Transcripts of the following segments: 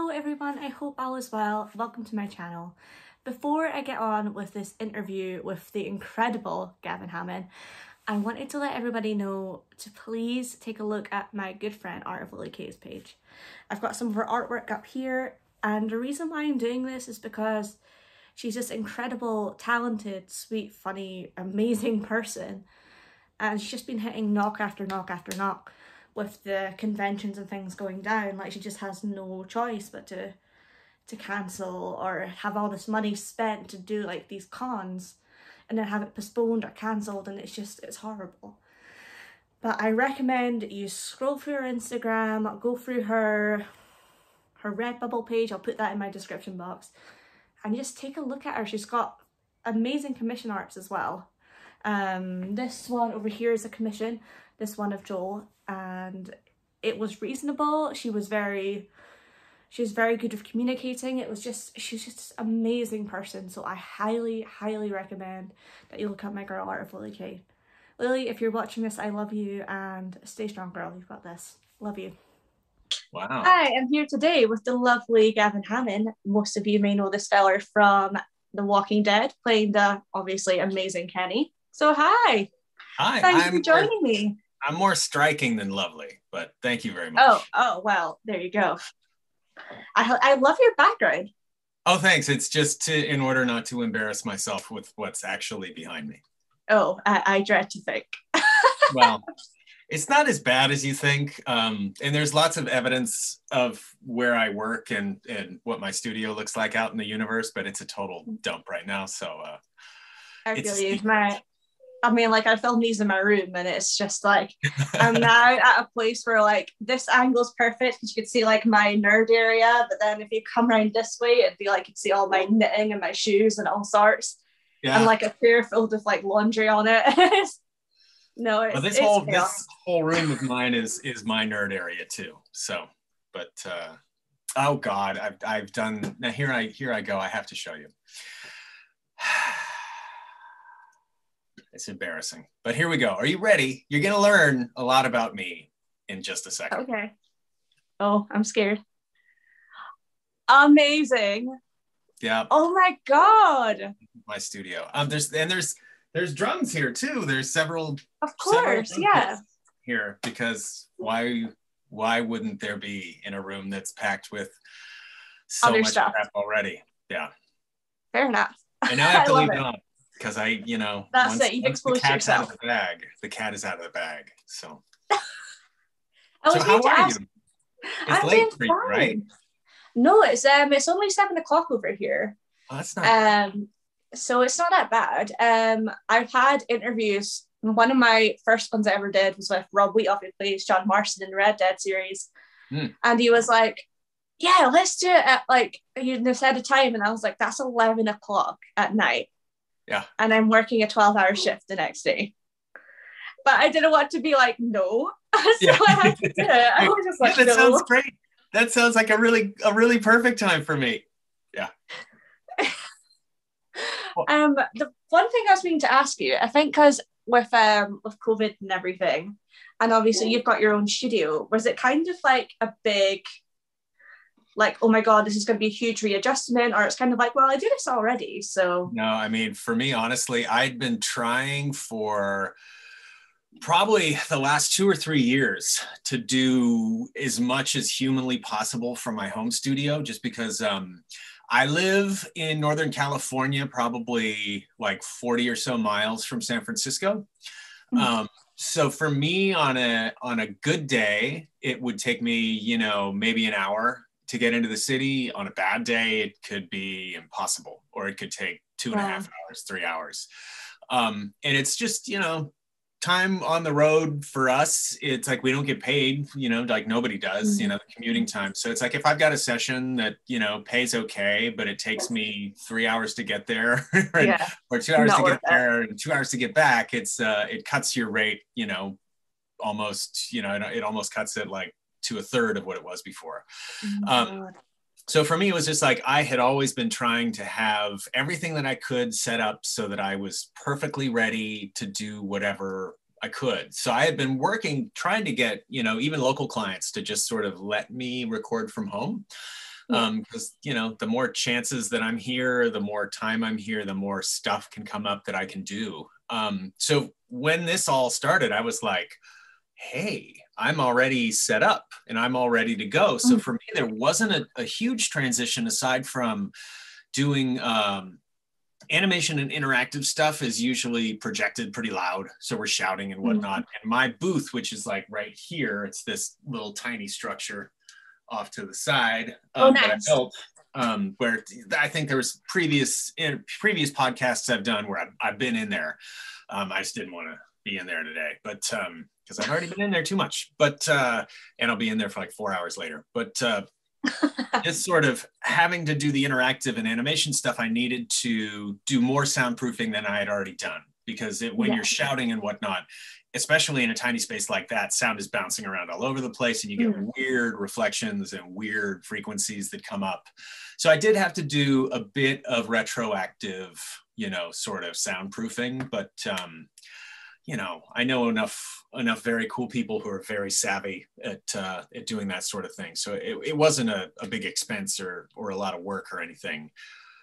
Hello everyone, I hope all is well. Welcome to my channel. Before I get on with this interview with the incredible Gavin Hammon, I wanted to let everybody know to please take a look at my good friend Art of Lily Kay's page. I've got some of her artwork up here, and the reason why I'm doing this is because she's this incredible, talented, sweet, funny, amazing person, and she's just been hitting knock after knock after knock with the conventions and things going down. Like, she just has no choice but to cancel or have all this money spent to do like these cons and then have it postponed or cancelled, and it's horrible. But I recommend you scroll through her Instagram, go through her Redbubble page, I'll put that in my description box, and just take a look at her. She's got amazing commission arts as well. This one over here is a commission, this one of Joel, and it was reasonable. She was very good with communicating. She's just an amazing person. So I highly recommend that you look at my girl Art of Lily Kay. Lily, if you're watching this, I love you, and stay strong, girl. You've got this. Love you. Wow. Hi, I'm here today with the lovely Gavin Hammon. Most of you may know this fella from The Walking Dead, playing the obviously amazing Kenny. So hi. Hi. Thanks for joining me. I'm more striking than lovely, but thank you very much. Oh, well, there you go. I love your background. Oh, thanks. It's just in order not to embarrass myself with what's actually behind me. Oh, I dread to think. Well, it's not as bad as you think. And there's lots of evidence of where I work and what my studio looks like out in the universe, but it's a total dump right now. So I feel you. I film these in my room, and it's just like, I'm now at a place where like this angle's perfect because you could see like my nerd area, but then if you come around this way, it'd be like you'd see all my knitting and my shoes and all sorts. Yeah. And like a chair filled with like laundry on it. No, it's, well, this whole room of mine is my nerd area too. So, but oh God, I've done, now here I go. I have to show you. It's embarrassing, but here we go. Are you ready? You're gonna learn a lot about me in just a second. Okay. Oh, I'm scared. Amazing. Yeah. Oh my God. My studio. There's drums here too. There's several. Of course, yeah. Here, because why wouldn't there be in a room that's packed with so other much stuff crap already? Yeah. Fair enough. And now I have to leave it on because that's it. You've exposed yourself. The cat is out of the bag. So. So how are you? It's late for you, right? No, it's only 7 o'clock over here. Oh, that's not so it's not that bad. I've had interviews. One of my first ones I ever did was with Rob Wheatoff, who plays John Marston in the Red Dead series. And he was like, yeah, let's do it at like, you said a time, and I was like, that's 11 o'clock at night. Yeah. And I'm working a 12-hour shift the next day. But I didn't want to be like, no. So yeah. I had to do it. I was just like, that no. Sounds great. That sounds like a really perfect time for me. Yeah. The one thing I was meaning to ask you, I think because with COVID and everything, and obviously you've got your own studio, was it kind of like a big, like, oh my God, this is going to be a huge readjustment, or it's kind of like, well, I do this already, so. No, I mean, for me, honestly, I'd been trying for probably the last 2 or 3 years to do as much as humanly possible from my home studio, just because I live in Northern California, probably like 40 or so miles from San Francisco. So for me, on a good day, it would take me, maybe an hour to get into the city. On a bad day, it could be impossible, or it could take 2.5 hours, 3 hours. And it's just, time on the road for us. It's like we don't get paid, like nobody does, the commuting time. So it's like if I've got a session that, pays okay, but it takes me 3 hours to get there or 2 hours to get there and 2 hours to get back, it cuts your rate, almost, it almost cuts it like to a third of what it was before. So for me, it was just like I had always been trying to have everything that I could set up so that I was perfectly ready to do whatever I could. So I had been working, trying to get, even local clients to just sort of let me record from home. Because, you know, the more chances that I'm here, the more time I'm here, the more stuff can come up that I can do. So when this all started, I was like, hey, I'm already set up and I'm all ready to go. So for me, there wasn't a huge transition aside from doing animation and interactive stuff is usually projected pretty loud. So we're shouting and whatnot. And my booth, which is like right here, it's this little tiny structure off to the side that I built, where I think there was previous podcasts I've done where I've been in there. I just didn't want to be in there today, but because I've already been in there too much, but and I'll be in there for like 4 hours later. But just sort of having to do the interactive and animation stuff, I needed to do more soundproofing than I had already done, because when you're shouting and whatnot, especially in a tiny space like that, sound is bouncing around all over the place and you get weird reflections and weird frequencies that come up. So I did have to do a bit of retroactive, you know, sort of soundproofing, but you know, I know enough very cool people who are very savvy at doing that sort of thing. So it wasn't a big expense or a lot of work or anything.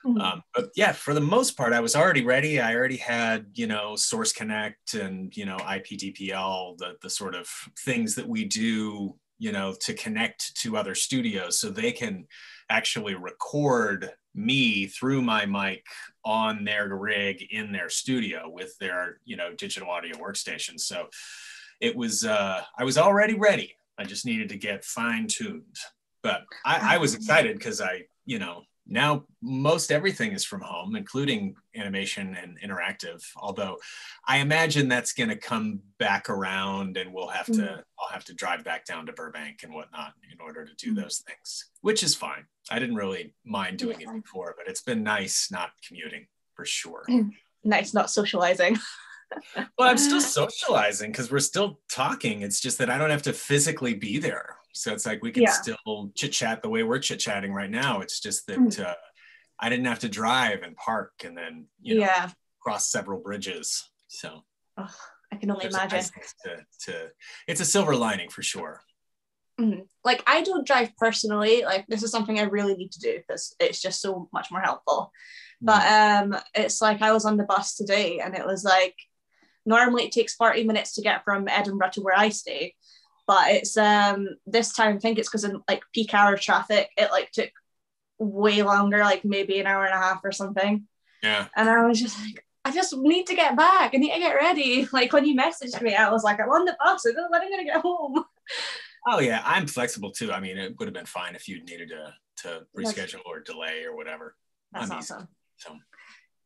But yeah, for the most part, I was already ready. I already had, you know, Source Connect and, you know, IPDPL, the sort of things that we do, you know, to connect to other studios so they can actually record me through my mic on their rig in their studio with their, you know, digital audio workstation. So it was, I was already ready. I just needed to get fine tuned. But I was excited because you know, now most everything is from home, including animation and interactive. Although I imagine that's going to come back around, and I'll have to drive back down to Burbank and whatnot in order to do those things, which is fine. I didn't really mind doing it before, but it's been nice not commuting for sure. Nice not socializing. Well, I'm still socializing because we're still talking. It's just that I don't have to physically be there. So it's like we can still chit chat the way we're chit chatting right now. It's just that I didn't have to drive and park and then, you know, cross several bridges. So I can only imagine. It's a silver lining for sure. Like, I don't drive personally. Like, this is something I really need to do because it's just so much more helpful. But it's like I was on the bus today and it was like, normally it takes 40 minutes to get from Edinburgh to where I stay. But it's this time, I think it's because in like peak hour traffic, it like took way longer, like maybe an hour and a half or something. Yeah. And I was just like, I just need to get back. I need to get ready. Like when you messaged me, I was like, I'm on the bus. I don't know when I'm going to get home. Oh yeah, I'm flexible too. I mean, it would have been fine if you needed to reschedule or delay or whatever. That's awesome. So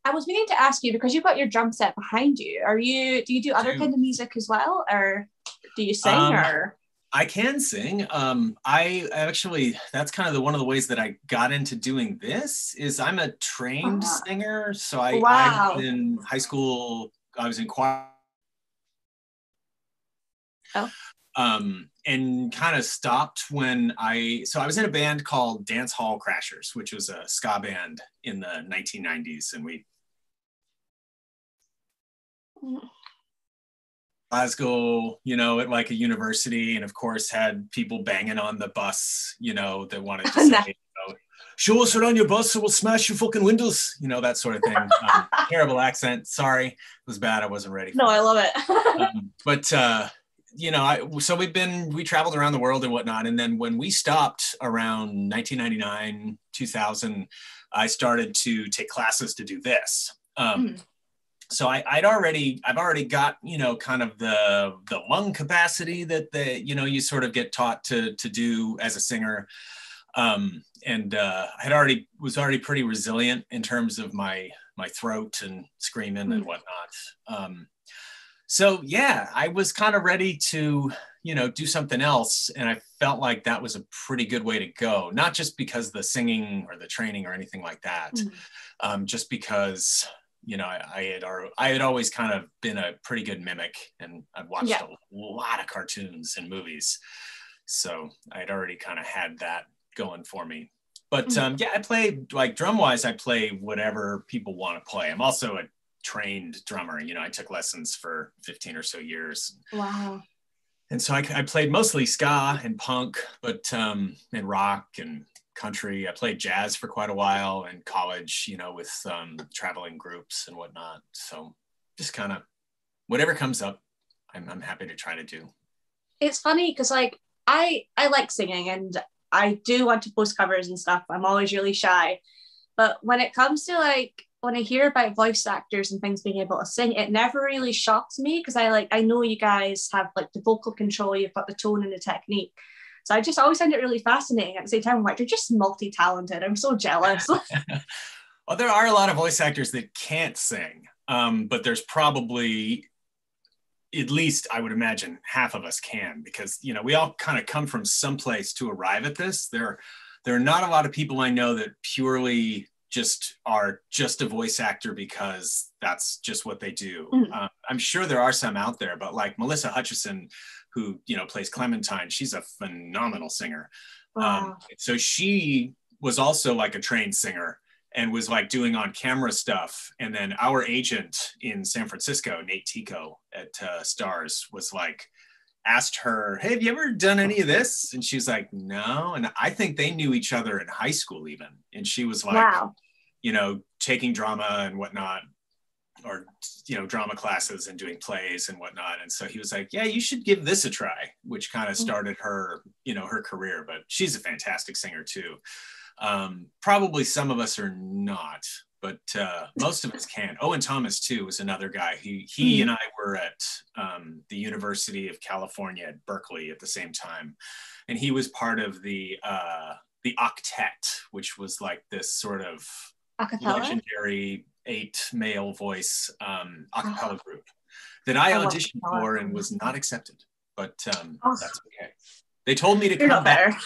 I was meaning to ask you, because you've got your drum set behind you. Do you do other kind of music as well, or do you sing? Or I can sing. I actually, that's kind of one of the ways that I got into doing this is I'm a trained singer. So I was in high school, I was in choir. And kind of stopped when I was in a band called Dance Hall Crashers, which was a ska band in the 1990s. And we Glasgow, you know, at like a university, and of course had people banging on the bus, you know, that wanted to say, you know, show us around your bus or we'll smash your fucking windows, you know, that sort of thing. Terrible accent. Sorry, it was bad. I wasn't ready. No, I love it. But you know, we traveled around the world and whatnot. And then when we stopped around 1999, 2000, I started to take classes to do this. So I've already got, you know, kind of the lung capacity that you know, you sort of get taught to do as a singer. And was already pretty resilient in terms of my throat and screaming and whatnot. So yeah, I was kind of ready to, you know, do something else. And I felt like that was a pretty good way to go. Not just because of the singing or the training or anything like that. Just because, you know, I had always kind of been a pretty good mimic, and I've watched a lot of cartoons and movies. So I had already kind of had that going for me. But yeah, I play, like drum wise, I play whatever people want to play. I'm also a trained drummer. You know, I took lessons for 15 or so years. Wow. And so I played mostly ska and punk, but and rock and country. I played jazz for quite a while in college, with traveling groups and whatnot. So just kind of whatever comes up, I'm happy to try to do. It's funny because like I like singing and I do want to post covers and stuff. I'm always really shy. But when it comes to like when I hear about voice actors and things being able to sing, it never really shocks me because I know you guys have like the vocal control, you've got the tone and the technique. So I just always find it really fascinating. At the same time, I'm like, you're just multi-talented. I'm so jealous. Well, there are a lot of voice actors that can't sing, but there's probably at least I would imagine half of us can, because we all kind of come from someplace to arrive at this. There are not a lot of people I know that purely are just a voice actor because that's just what they do. I'm sure there are some out there, but like Melissa Hutchison, who plays Clementine, she's a phenomenal singer. Wow. So she was also like a trained singer and was like doing on camera stuff. And then our agent in San Francisco, Nate Tico at Stars, was like, asked her, hey, have you ever done any of this? And she's like, no. And I think they knew each other in high school even. And she was like, wow. Taking drama and whatnot, or, drama classes and doing plays and whatnot. And so he was like, yeah, you should give this a try, which kind of started her, her career. But she's a fantastic singer too. Probably some of us are not, but most of us can. Owen Thomas too was another guy. He and I were at the University of California at Berkeley at the same time, and he was part of the Octet, which was like this sort of legendary 8 male voice acapella group that I auditioned for and was not accepted. But that's okay. They told me to come back.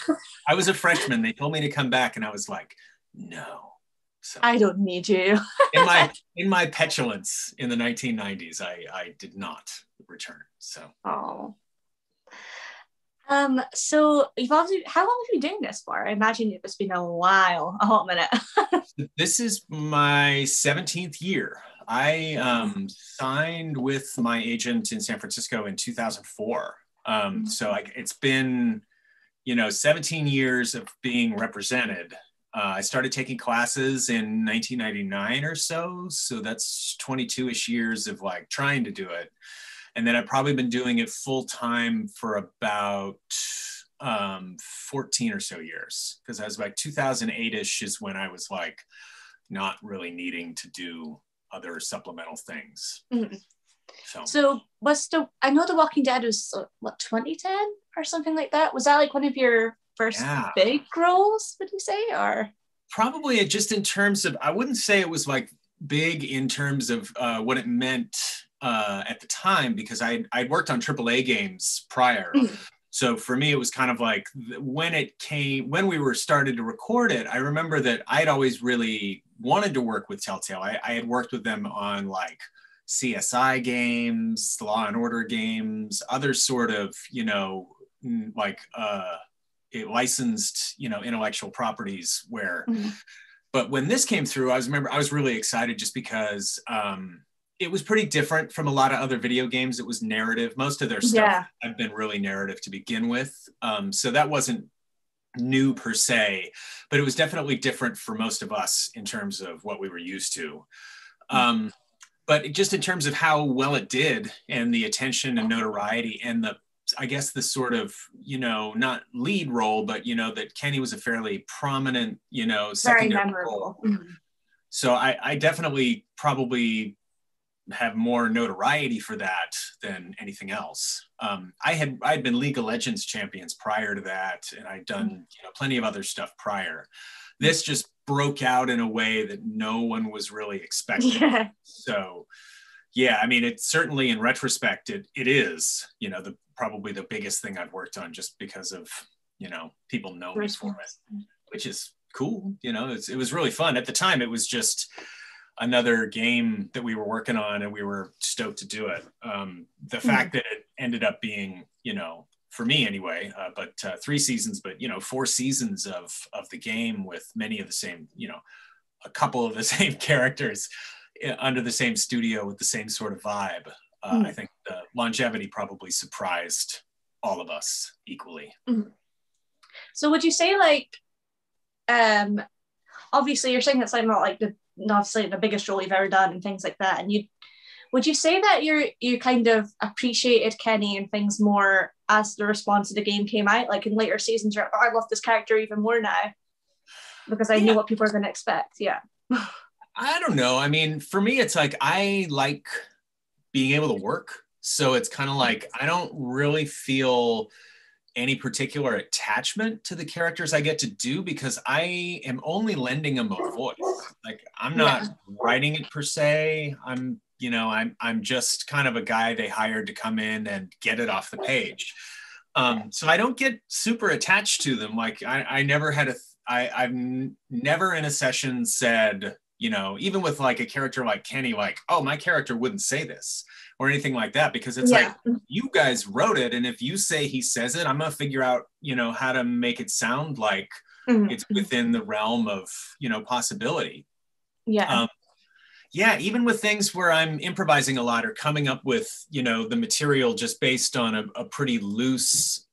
I was a freshman. They told me to come back, and I was like, no. So I don't need you. in my petulance in the 1990s, I did not return. So. Oh. So how long have you been doing this for? I imagine it's been a while, a hot minute. This is my 17th year. I signed with my agent in San Francisco in 2004. So it's been, 17 years of being represented. I started taking classes in 1999 or so. So that's 22-ish years of like trying to do it. And then I've probably been doing it full time for about 14 or so years. Because I was like 2008-ish is when I was like not really needing to do other supplemental things. Mm-hmm. So I know The Walking Dead was 2010 or something like that. Was that like one of your first big roles, would you say? Or probably just in terms of, I wouldn't say it was like big in terms of what it meant at the time, because I'd worked on AAA games prior. So for me, it was kind of like when we were started to record it, I remember that I'd always really wanted to work with Telltale. I had worked with them on like CSI games, Law and Order games, other sort of, like licensed, intellectual properties where, but when this came through, I was really excited just because it was pretty different from a lot of other video games. It was narrative. Most of their stuff had been really narrative to begin with. So that wasn't new per se, but it was definitely different for most of us in terms of what we were used to. But just in terms of how well it did and the attention and notoriety and the sort of, not lead role, but, that Kenny was a fairly prominent, secondary role. So I definitely probably have more notoriety for that than anything else. I'd been League of Legends champions prior to that, and I'd done plenty of other stuff prior. This just broke out in a way that no one was really expecting. So I mean, it's certainly in retrospect, it is, probably the biggest thing I've worked on, just because of, people know me for it, which is cool. It was really fun. At the time, it was just another game that we were working on, and we were stoked to do it. The fact that it ended up being, for me anyway, but 3 seasons, but 4 seasons of the game with many of the same, a couple of the same characters under the same studio with the same sort of vibe. I think the longevity probably surprised all of us equally. Mm-hmm. So would you say obviously you're saying it's like not like obviously the biggest role you've ever done and things like that, and would you say that you kind of appreciated Kenny and things more as the response to the game came out, like in later seasons you're like, oh, I love this character even more now because I knew what people are going to expect? Yeah. I don't know. I mean, for me, it's like I like being able to work. So it's kind of like I don't really feel any particular attachment to the characters I get to do because I am only lending them a voice. Like I'm not writing it per se. I'm just kind of a guy they hired to come in and get it off the page. So I don't get super attached to them. Like I've never in a session said, even with like a character like Kenny, like, oh, my character wouldn't say this or anything like that, because it's like, you guys wrote it. And if you say he says it, I'm going to figure out, how to make it sound like it's within the realm of, possibility. Yeah. Yeah, even with things where I'm improvising a lot or coming up with, the material just based on a pretty loose,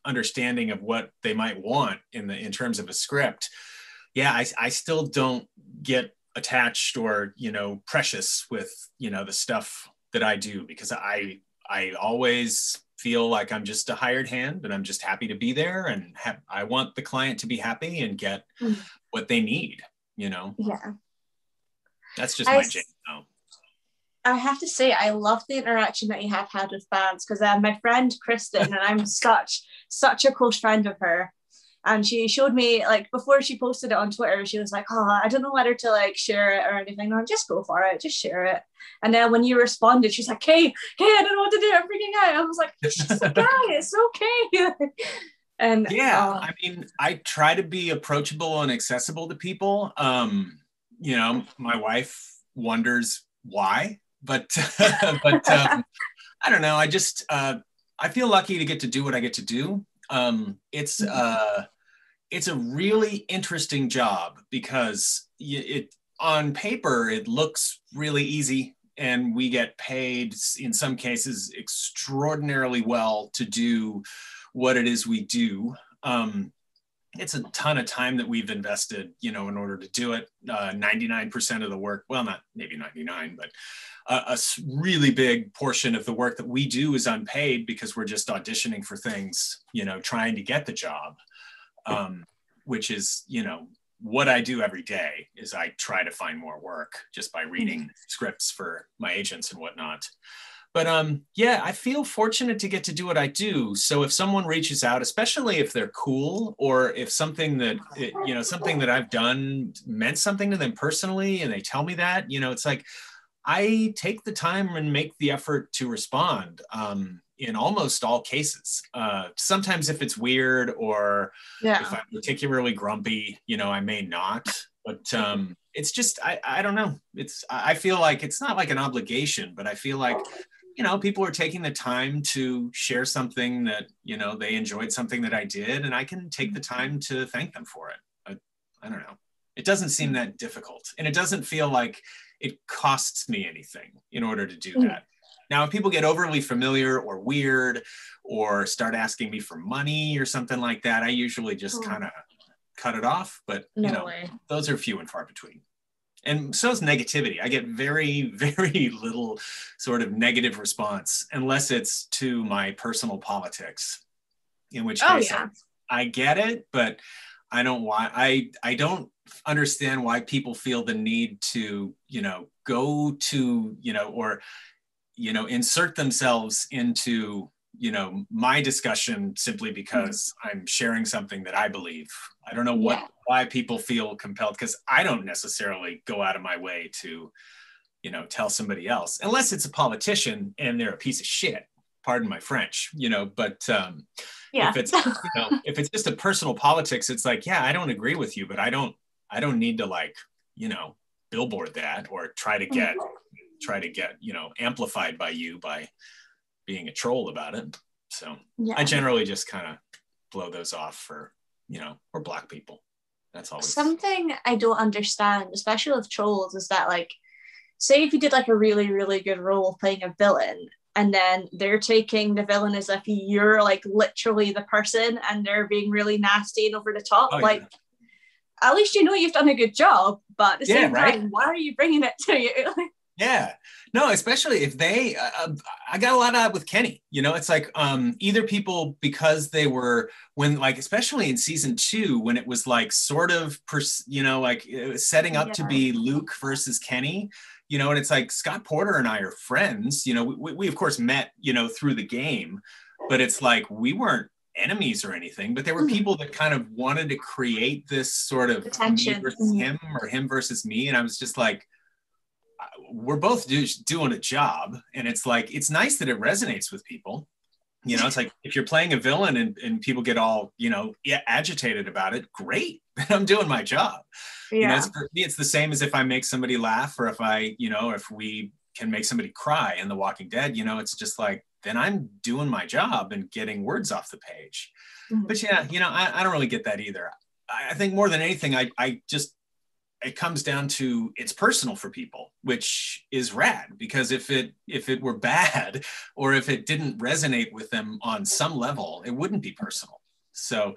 understanding of what they might want in terms of a script. Yeah, I still don't get attached or, precious with, the stuff that I do, because I always feel like I'm just a hired hand and I'm just happy to be there, and I want the client to be happy and get what they need, Yeah. That's just my jam now. I have to say, I love the interaction that you have had with fans, because my friend Kristen, and I'm such a close friend of her, and she showed me, like, before she posted it on Twitter, she was like, oh, I don't know whether to like share it or anything. No, just go for it, just share it. And then when you responded, she's like, hey, I don't know what to do, I'm freaking out. I was like, it's just a guy, it's okay. And yeah, I mean, I try to be approachable and accessible to people. My wife wonders why, but I don't know. I just I feel lucky to get to do what I get to do. It's a really interesting job because it on paper it looks really easy, and we get paid in some cases extraordinarily well to do what it is we do. It's a ton of time that we've invested, in order to do it. 99% of the work, well, not maybe 99, but a really big portion of the work that we do is unpaid because we're just auditioning for things, trying to get the job, which is, what I do every day is I try to find more work just by reading scripts for my agents and whatnot. But yeah, I feel fortunate to get to do what I do. So if someone reaches out, especially if they're cool, or if something that, something that I've done meant something to them personally, and they tell me that, it's like, I take the time and make the effort to respond in almost all cases. Sometimes if it's weird or if I'm particularly grumpy, I may not. But it's just, I don't know. I feel like it's not like an obligation, but I feel like, people are taking the time to share something that, they enjoyed something that I did, and I can take the time to thank them for it. I don't know. It doesn't seem that difficult, and it doesn't feel like it costs me anything in order to do that. Now, if people get overly familiar or weird or start asking me for money or something like that, I usually just kind of cut it off. But, those are few and far between. And so is negativity. I get very, very little sort of negative response, unless it's to my personal politics, in which case I get it, but I don't understand why people feel the need to, go to, or, insert themselves into, my discussion simply because I'm sharing something that I believe. I don't know why people feel compelled, because I don't necessarily go out of my way to, tell somebody else, unless it's a politician and they're a piece of shit. Pardon my French, but if it's, if it's just a personal politics, it's like, yeah, I don't agree with you, but I don't need to like, billboard that or try to get, amplified by you by being a troll about it. So I generally just kind of blow those off for, or black people. That's always something I don't understand, especially with trolls, is that like, say if you did like a really, really good role playing a villain, and then they're taking the villain as if you're like literally the person, and they're being really nasty and over the top. Oh, like, yeah. at least you know you've done a good job, but at the Yeah, same right. time, why are you bringing it to you? Yeah, no, especially if they, I got a lot out with Kenny, you know, it's like either people, because they were, when like, especially in season 2, when it was like sort of, you know, like it was setting up to be Luke versus Kenny, you know, and it's like Scott Porter and I are friends, you know, we of course met, you know, through the game, but it's like, we weren't enemies or anything, but there were people that kind of wanted to create this sort of me versus him or him versus me. And I was just like, we're both doing a job, and it's like, it's nice that it resonates with people, you know. It's like, if you're playing a villain and people get all, you know, agitated about it, great. I'm doing my job. You know, for me, it's the same as if I make somebody laugh, or if I, you know, if we can make somebody cry in The Walking Dead, you know, it's just like, then I'm doing my job and getting words off the page. But yeah, you know, I don't really get that either. I think more than anything, I just, it comes down to, it's personal for people, which is rad, because if it were bad, or if it didn't resonate with them on some level, it wouldn't be personal. So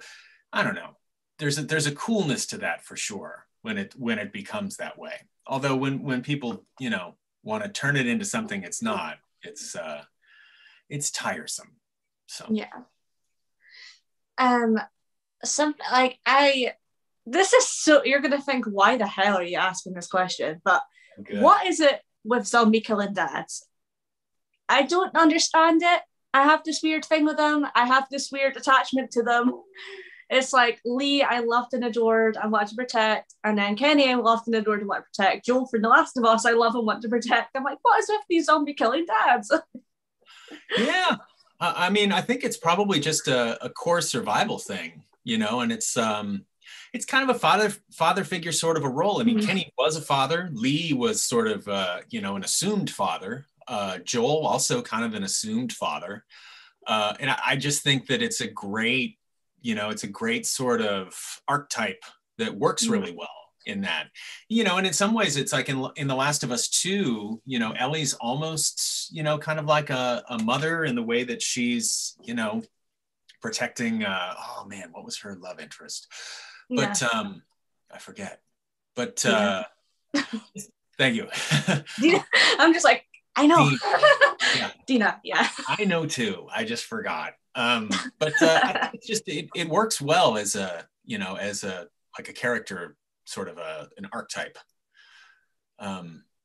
I don't know. There's a coolness to that for sure when it becomes that way. Although when people, you know, want to turn it into something it's not, it's tiresome. So yeah. Something like this is so, you're gonna think, why the hell are you asking this question? But what is it with zombie killing dads? I don't understand it. I have this weird thing with them. I have this weird attachment to them. It's like Lee, I loved and adored, I want to protect, and then Kenny, I loved and adored and want to protect. Joel from The Last of Us, I love and want to protect. I'm like, what is with these zombie killing dads? Yeah, I mean, I think it's probably just a core survival thing, you know, and it's kind of a father figure sort of a role. I mean, Kenny was a father. Lee was sort of, you know, an assumed father. Joel also kind of an assumed father. And I just think that it's a great, you know, it's a great sort of archetype that works really well in that, you know. And in some ways it's like in The Last of Us 2, you know, Ellie's almost, you know, kind of like a mother in the way that she's, you know, protecting, oh man, what was her love interest? But I forget. But thank you. I'm just like, I know. Dina. Yeah. I know too. I just forgot. But I think it's just it works well as a, you know, as a like a character, sort of an archetype.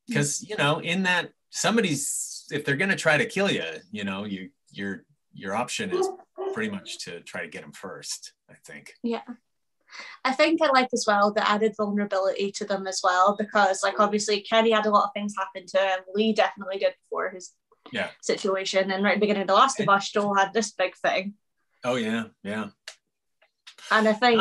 Because you know, in that somebody's, if they're gonna try to kill you, you know, your option is pretty much to try to get them first, I think. Yeah. I think I like as well the added vulnerability to them as well, because like obviously Kenny had a lot of things happen to him. Lee definitely did before his situation, and right at the beginning of The Last of Us, Joel had this big thing. Oh yeah. And I think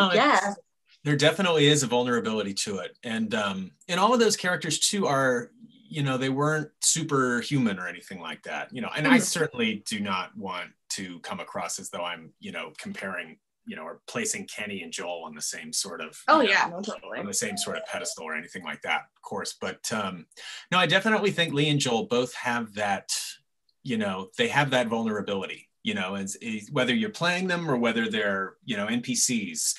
there definitely is a vulnerability to it, and all of those characters too are, you know, they weren't superhuman or anything like that, you know. And I certainly do not want to come across as though I'm, you know, comparing, you know, or placing Kenny and Joel on the same sort of, totally, on the same sort of pedestal or anything like that, of course. But no, I definitely think Lee and Joel both have that, you know, they have that vulnerability, you know, as whether you're playing them or whether they're, you know, NPCs,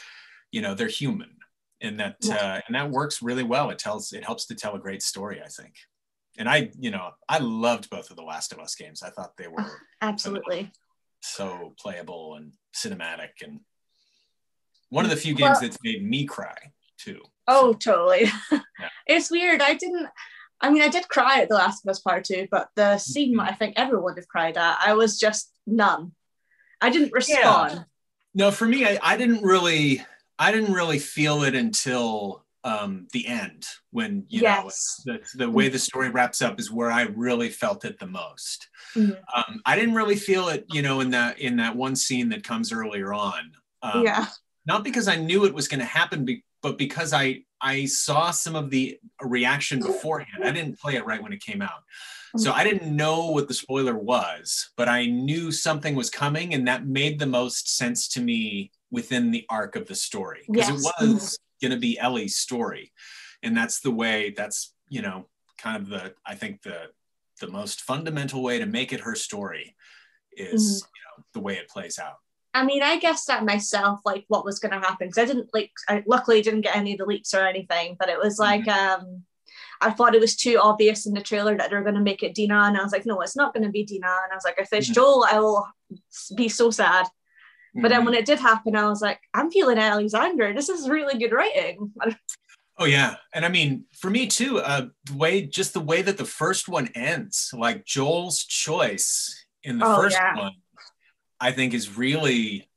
you know, they're human, and that works really well. It helps to tell a great story, I think. And I loved both of the Last of Us games. I thought they were absolutely so playable and cinematic, and one of the few games that's made me cry too. Oh, so. Totally. It's weird. I did cry at The Last of Us Part 2, but the scene I think everyone would have cried at, I was just numb. I didn't respond. Yeah. No, for me, I didn't really feel it until the end, when, you know, the way the story wraps up is where I really felt it the most. I didn't really feel it, you know, in that one scene that comes earlier on. Not because I knew it was going to happen, but because I saw some of the reaction beforehand. I didn't play it right when it came out, so I didn't know what the spoiler was, but I knew something was coming, and that made the most sense to me within the arc of the story, because it was going to be Ellie's story, and that's, you know, kind of I think the the most fundamental way to make it her story is, the way it plays out. I mean, I guessed that myself, like what was going to happen, because I luckily didn't get any of the leaks or anything, but it was like, I thought it was too obvious in the trailer that they were going to make it Dina, and I was like, no, it's not going to be Dina, and I was like, if it's Joel, I will be so sad. But then when it did happen, I was like, I'm feeling Alexander. This is really good writing. Oh yeah, and I mean, for me too, the way that the first one ends, like Joel's choice in the first one, I think is really,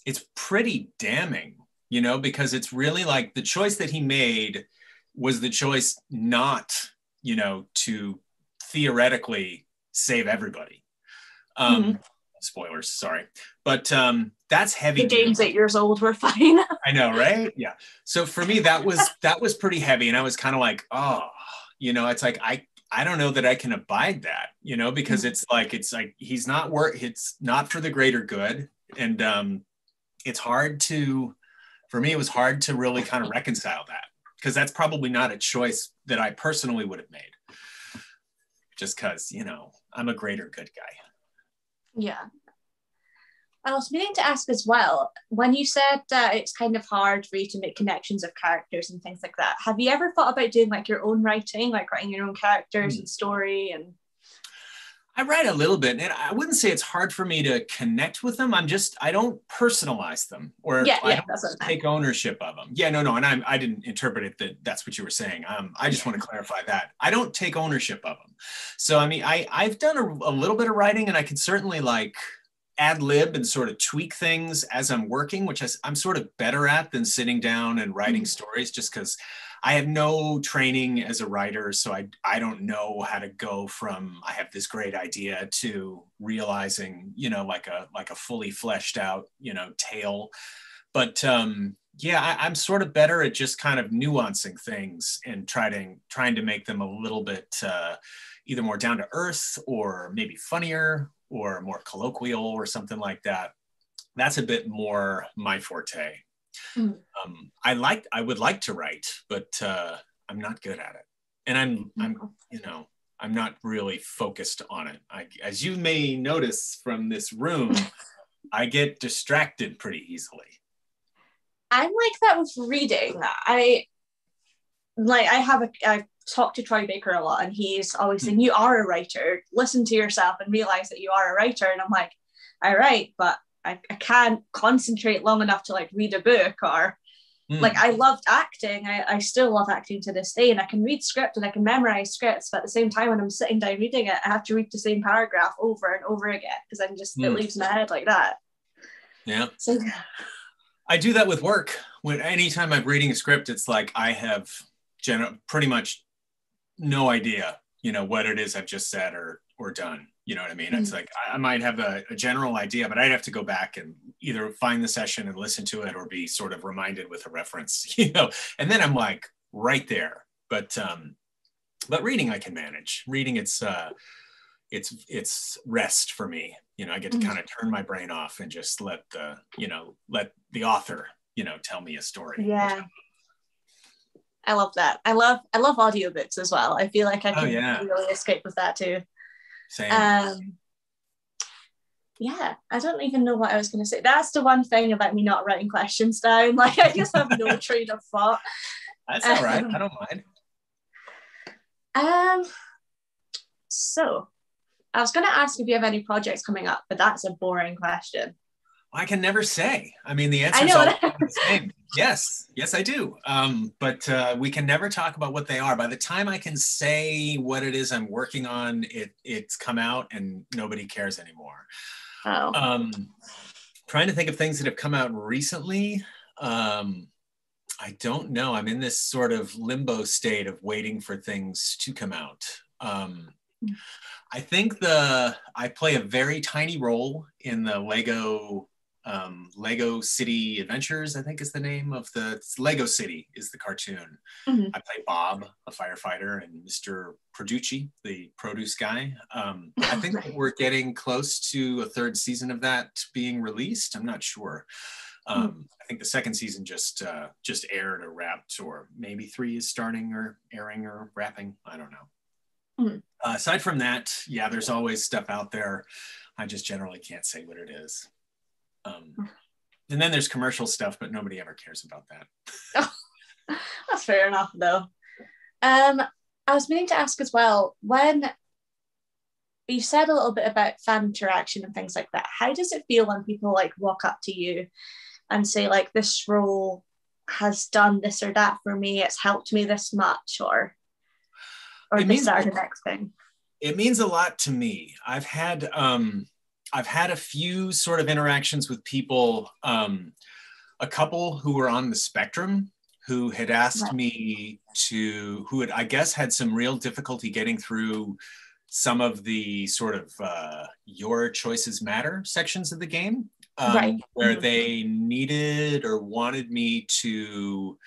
it's pretty damning, because it's really like the choice that he made was the choice not, to theoretically save everybody. Spoilers, sorry. But that's heavy. The game's 8 years old, we're fine. I know, right? Yeah. So for me, that was pretty heavy. And I was kind of like, oh, it's like, I don't know that I can abide that, because it's like he's not it's not for the greater good. And it's hard for me, it was hard to really kind of reconcile that, because that's probably not a choice that I personally would have made, just because, I'm a greater good guy. Yeah. I was meaning to ask as well, when you said that it's kind of hard for you to make connections of characters and things like that, have you ever thought about doing like your own writing, like writing your own characters and story? And I write a little bit, and I wouldn't say it's hard for me to connect with them. I don't personalize them, or I don't take ownership of them. Yeah, no, and I didn't interpret it that's what you were saying. I just want to clarify that. I don't take ownership of them. So, I mean, I've done a little bit of writing, and I can certainly like ad lib and sort of tweak things as I'm working, which I'm sort of better at than sitting down and writing stories, just because I have no training as a writer. So I don't know how to go from, I have this great idea, to realizing, like a fully fleshed out, tale. But I'm sort of better at just kind of nuancing things and trying to make them a little bit either more down to earth, or maybe funnier, or more colloquial, or something like that. That's a bit more my forte. I would like to write, but I'm not good at it, and I'm not really focused on it. As you may notice from this room, I get distracted pretty easily. I'm like that with reading. I talk to Troy Baker a lot, and he's always saying, you are a writer, listen to yourself and realize that you are a writer. And I'm like, I write, but I can't concentrate long enough to like read a book, or like I loved acting. I still love acting to this day, and I can read script and I can memorize scripts, but at the same time when I'm sitting down reading it, I have to read the same paragraph over and over again, because I'm just it leaves my head like that. Yeah. So I do that with work. Anytime I'm reading a script, it's like I have pretty much no idea, what it is I've just said or done. You know what I mean? It's like I might have a general idea, but I'd have to go back and either find the session and listen to it, or be sort of reminded with a reference, and then I'm like right there. But reading I can manage. Reading, it's rest for me. I get to kind of turn my brain off and just let the author, tell me a story. Yeah. I love that. I love audiobooks as well. I feel like I can really escape with that too. Same. Yeah, I don't even know what I was going to say. That's the one thing about me not writing questions down. Like I just have no train of thought. That's all right. I don't mind. So I was going to ask if you have any projects coming up, but that's a boring question. I can never say. I mean, the answer is always the same. Yes, I do. But we can never talk about what they are. By the time I can say what it is I'm working on, it's come out and nobody cares anymore. Oh. Trying to think of things that have come out recently. I don't know. I'm in this sort of limbo state of waiting for things to come out. I think I play a very tiny role in the Lego City Adventures, I think is the name of Lego City is the cartoon. I play Bob, a firefighter, and Mr. Produci, the produce guy. I think that we're getting close to a third season of that being released. I'm not sure. I think the second season just aired or wrapped, or maybe 3 is starting or airing or wrapping. I don't know. Mm. Aside from that, yeah, there's always stuff out there. I just generally can't say what it is. And then there's commercial stuff, but nobody ever cares about that. Oh, that's fair enough, though. I was meaning to ask as well, when you said a little bit about fan interaction and things like that, how does it feel when people like walk up to you and say like, this role has done this or that for me, it's helped me this much, or this, that, or the next thing? It means a lot to me. I've had a few sort of interactions with people, a couple who were on the spectrum who had asked me to, who had, I guess, had some real difficulty getting through some of the sort of your choices matter sections of the game, where they needed or wanted me to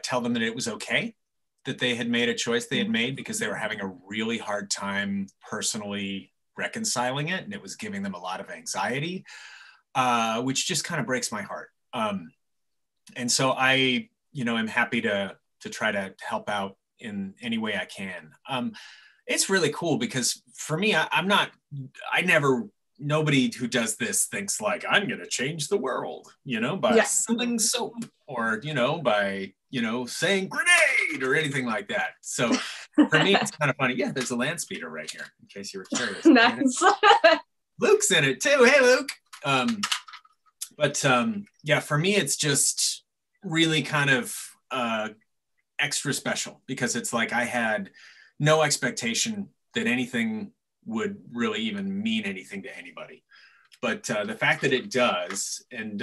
tell them that it was okay that they had made a choice they had made, because they were having a really hard time personally reconciling it, and it was giving them a lot of anxiety, which just kind of breaks my heart. And so I, am happy to try to help out in any way I can. It's really cool because for me, nobody who does this thinks like, I'm going to change the world, by selling soap, or, by, saying grenade or anything like that. So for me, it's kind of funny. Yeah, there's a land speeder right here, in case you were curious. Nice. Luke's in it too. Hey, Luke. Yeah, for me, it's just really kind of extra special, because it's like I had no expectation that anything would really even mean anything to anybody. But the fact that it does, and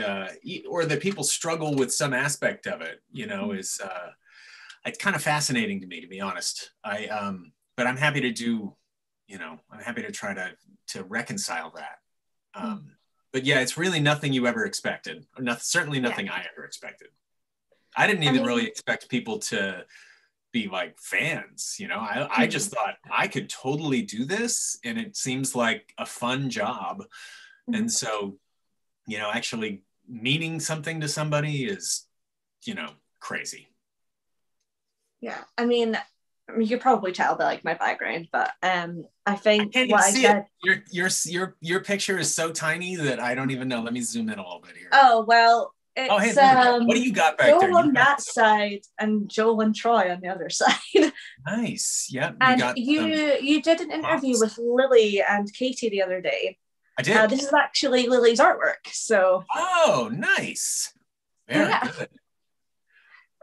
or that people struggle with some aspect of it, is it's kind of fascinating to me, to be honest. But I'm happy to do, I'm happy to try to reconcile that. But yeah, it's really nothing you ever expected, or certainly nothing I ever expected. I didn't even really expect people to be like fans, I just thought I could totally do this, and it seems like a fun job. And so, actually meaning something to somebody is, crazy. Yeah, I mean, you could probably tell by like my background, but I think I can't see it. Your picture is so tiny that I don't even know. Let me zoom in a little bit here. Oh well, it's what do you got back Joel there? on that side and Joel and Troy on the other side. Nice. Yep. And you did an interview with Lily and Katie the other day. I did. This is actually Lily's artwork. So. Oh, nice. Very good.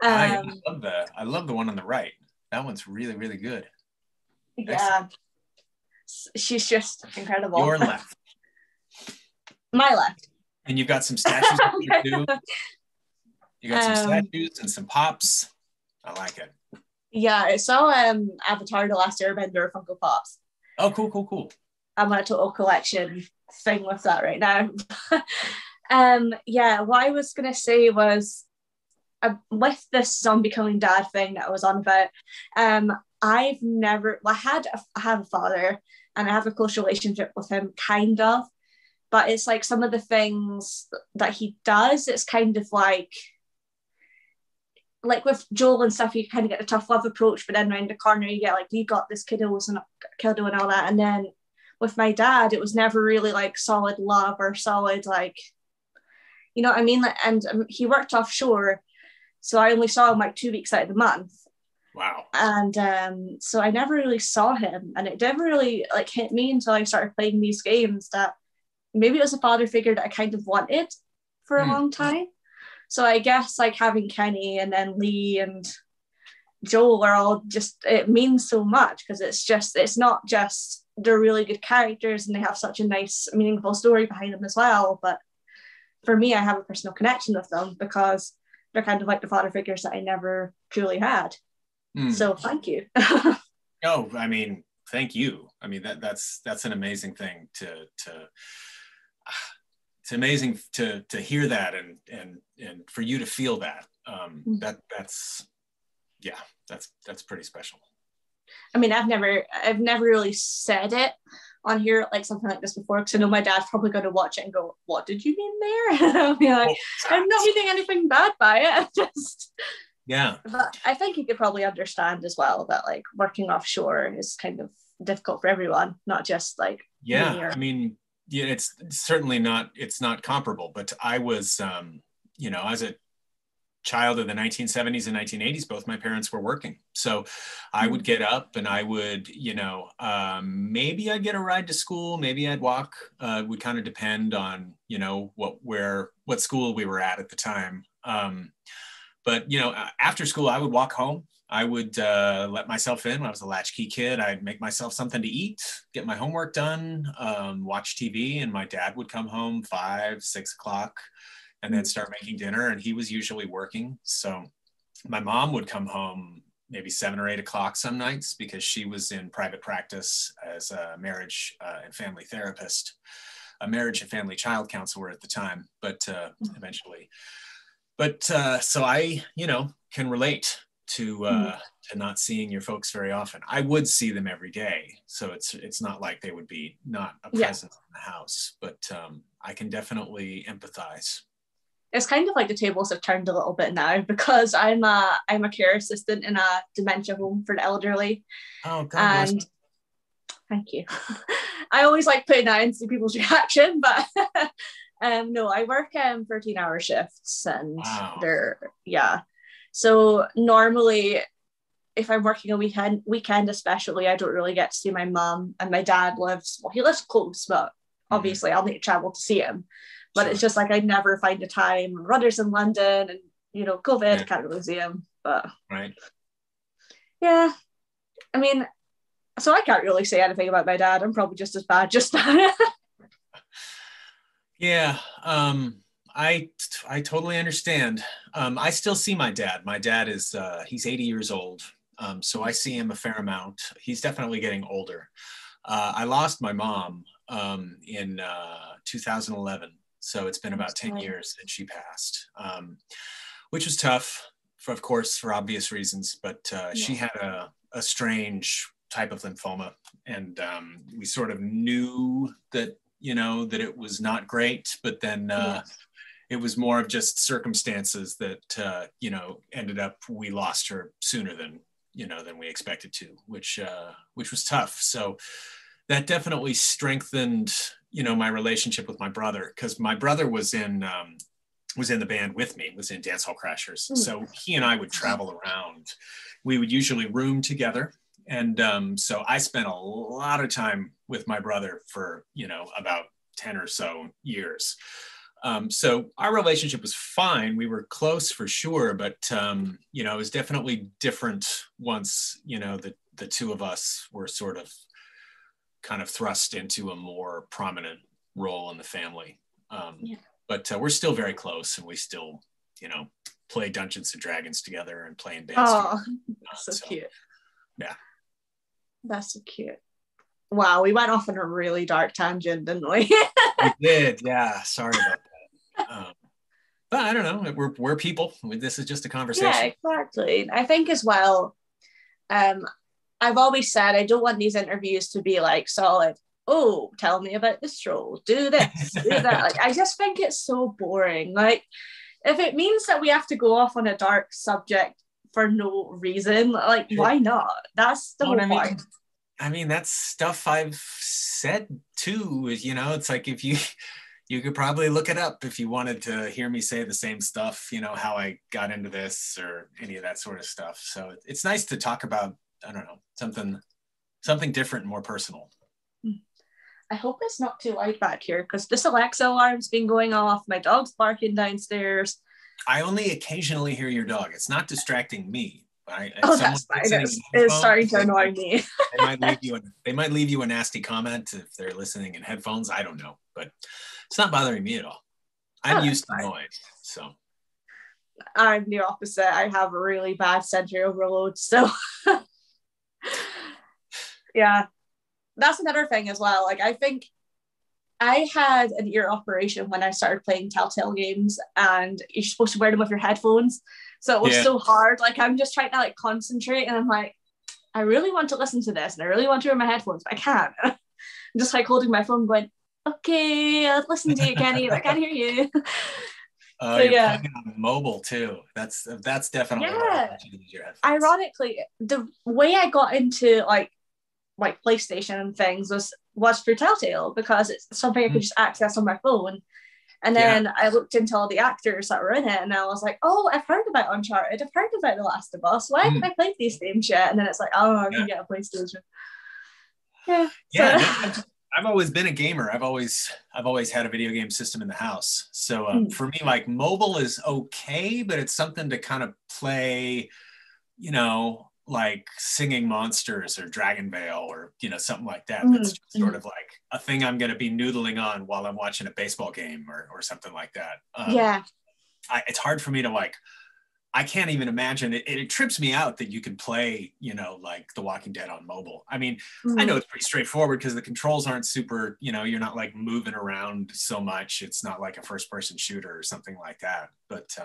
I love the one on the right. That one's really, really good. Yeah. Excellent. She's just incredible. Your left. My left. And you've got some statues up there too. You got some statues and some pops. I like it. Yeah, I saw Avatar: The Last Airbender Funko Pops. Oh, cool. I'm on a total collection thing with that right now. Yeah, what I was gonna say was, with this zombie killing dad thing that I was on about, I have a father, and I have a close relationship with him, kind of, but it's like some of the things that he does, it's kind of like with Joel and stuff, you kind of get the tough love approach, but then around the corner you get like, you got this kiddo and all that. And then with my dad, it was never really like solid love or solid like, you know what I mean? And he worked offshore, so I only saw him like 2 weeks out of the month. Wow. And so I never really saw him, and it never really like hit me until I started playing these games that maybe it was a father figure that I kind of wanted for a long time. So I guess like having Kenny and then Lee and Joel are all just, it means so much, because it's not just they're really good characters and they have such a nice, meaningful story behind them as well. But for me, I have a personal connection with them because they're kind of like the father figures that I never truly had. So thank you. Oh, I mean, thank you. I mean, that's an amazing thing it's amazing to hear that and for you to feel that. That's pretty special. I mean, I've never really said it on here like something like this before, because I know my dad's probably going to watch it and go, "What did you mean there?" And I'll be like, "I'm not meaning anything bad by it." Just Yeah. But I think you could probably understand as well that like working offshore is kind of difficult for everyone, not just like Yeah. me or. I mean, yeah, it's certainly not, it's not comparable, but I was, you know, as a child of the 1970s and 1980s, both my parents were working. So I would get up and I would, you know, maybe I'd get a ride to school, maybe I'd walk. Would kind of depend on, you know, what school we were at the time. But, you know, after school, I would walk home. I would let myself in when I was a latchkey kid. I'd make myself something to eat, get my homework done, watch TV, and my dad would come home 5, 6 o'clock and then start making dinner. And he was usually working. So my mom would come home maybe 7 or 8 o'clock some nights because she was in private practice as a marriage and family therapist, a marriage and family child counselor at the time, but eventually. But so I, you know, can relate to not seeing your folks very often. I would see them every day, so it's not like they would be not a presence in the house. But I can definitely empathize. It's kind of like the tables have turned a little bit now because I'm a care assistant in a dementia home for the elderly. Oh, God bless you. Thank you. I always like putting that into people's reaction, but no, I work 13-hour shifts and so normally if I'm working a weekend especially, I don't really get to see my mum, and my dad he lives close, but obviously I'll need to travel to see him. But It's just like I never find a time. My brother's in London and, you know, COVID, I can't really see him. But yeah, I mean, so I can't really say anything about my dad. I'm probably just as bad just now. Yeah, I totally understand. I still see my dad. My dad is, he's 80 years old. So I see him a fair amount. He's definitely getting older. I lost my mom in 2011. So it's been about 10 years since she passed, which was tough, of course, for obvious reasons. But she had a strange type of lymphoma. And we sort of knew that, you know, that it was not great. But then it was more of just circumstances that, you know, ended up, we lost her sooner than we expected to, which was tough. So that definitely strengthened, you know, my relationship with my brother, because my brother was in the band with me, was in Dance Hall Crashers. So he and I would travel around. We would usually room together. And so I spent a lot of time with my brother for, you know, about 10 or so years. So our relationship was fine. We were close for sure, but, you know, it was definitely different once, you know, the two of us were sort of kind of thrust into a more prominent role in the family. But we're still very close, and we still, you know, play Dungeons and Dragons together and play in bands together. That's so cute. Yeah. That's so cute. Wow, we went off on a really dark tangent, didn't we? We did, yeah. Sorry about that. But I don't know. We're people. This is just a conversation. Yeah, exactly. I think as well, I've always said I don't want these interviews to be like solid. Oh, tell me about this role. Do this, do that. Like, I just think it's so boring. Like, if it means that we have to go off on a dark subject for no reason, like, why not? That's the whole point. I mean, that's stuff I've said too. You know, it's like if you could probably look it up if you wanted to hear me say the same stuff, you know, how I got into this or any of that sort of stuff. So it's nice to talk about, I don't know, something different and more personal. I hope it's not too loud back here because this Alexa alarm's been going off. My dog's barking downstairs. I only occasionally hear your dog. It's not distracting me. That's fine. It's starting to annoy me. They might leave you a nasty comment if they're listening in headphones. I don't know, but it's not bothering me at all. I'm used to noise, so. I'm the opposite. I have a really bad sensory overload, so yeah. That's another thing as well. Like, I think I had an ear operation when I started playing Telltale games, and you're supposed to wear them with your headphones. So it was so hard. Like, I'm just trying to like concentrate, and I'm like, I really want to listen to this, and I really want to wear my headphones, but I can't. I'm just like holding my phone, going, "Okay, I'll listen to you, Kenny. I can't hear you." Oh, So you're yeah, playing it on mobile too. That's definitely what I yeah. want you to use your headphones. Ironically, the way I got into like PlayStation and things was through Telltale, because it's something I could just access on my phone. And Yeah. then I looked into all the actors that were in it, and I was like, oh, I've heard about Uncharted, I've heard about The Last of Us. Why haven't I played these games yet? And then it's like, oh, I can get a PlayStation. Yeah. Yeah. So. No, I've always been a gamer. I've always had a video game system in the house. So for me, like mobile is okay, but it's something to kind of play, like Singing Monsters or Dragon Veil or something like that. That's just sort of like a thing I'm going to be noodling on while I'm watching a baseball game or something like that. Yeah. It's hard for me to like. I can't even imagine it. It trips me out that you can play, like The Walking Dead on mobile. I mean, I know it's pretty straightforward because the controls aren't super, you're not like moving around so much. It's not like a first person shooter or something like that. But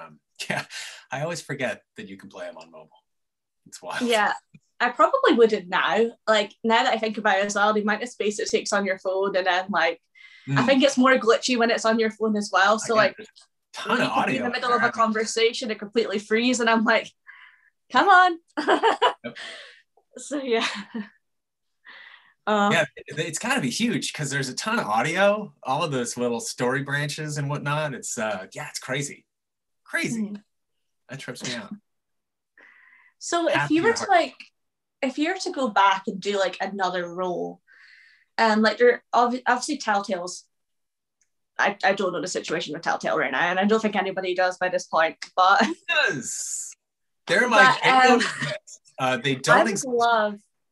yeah, I always forget that you can play them on mobile. It's wild. Yeah. I probably wouldn't now. Like, now that I think about it as well, the amount of space it takes on your phone, and then like, I think it's more glitchy when it's on your phone as well. So like, ton of audio in the middle of a conversation, it completely frees, and I'm like, come on. So yeah. Yeah, it's got to be huge because there's a ton of audio, all of those little story branches and whatnot. It's it's crazy. That trips me out. So if you were to go back and do like another role, like there obviously Telltale's, I don't know the situation with Telltale right now, and I don't think anybody does by this point, but they're my they don't exist,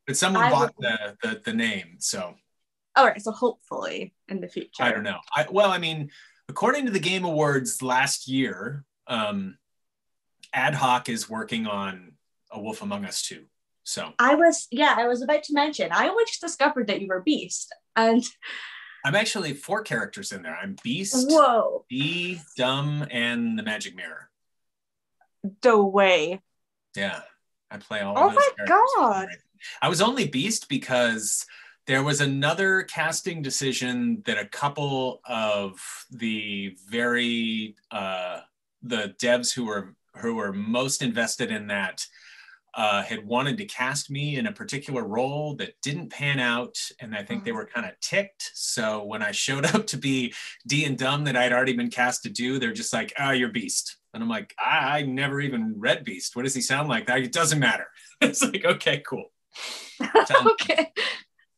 but someone bought the name, so all right, so hopefully in the future. I don't know. I mean, according to the Game Awards last year, Ad Hoc is working on A Wolf Among Us 2. So I was about to mention, I only just discovered that you were Beast, and I'm actually 4 characters in there. I'm Beast, Bee, Dumb, and the Magic Mirror. No way. Yeah, I play all of those characters. Oh my god. I was only Beast because there was another casting decision that a couple of the the devs who were most invested in that had wanted to cast me in a particular role that didn't pan out, and I think they were kind of ticked. So when I showed up to be D and Dumb that I'd already been cast to do, they're just like, "Oh, you're Beast," and I'm like, "I never even read Beast. What does he sound like?" It doesn't matter. It's like, okay, cool. Okay.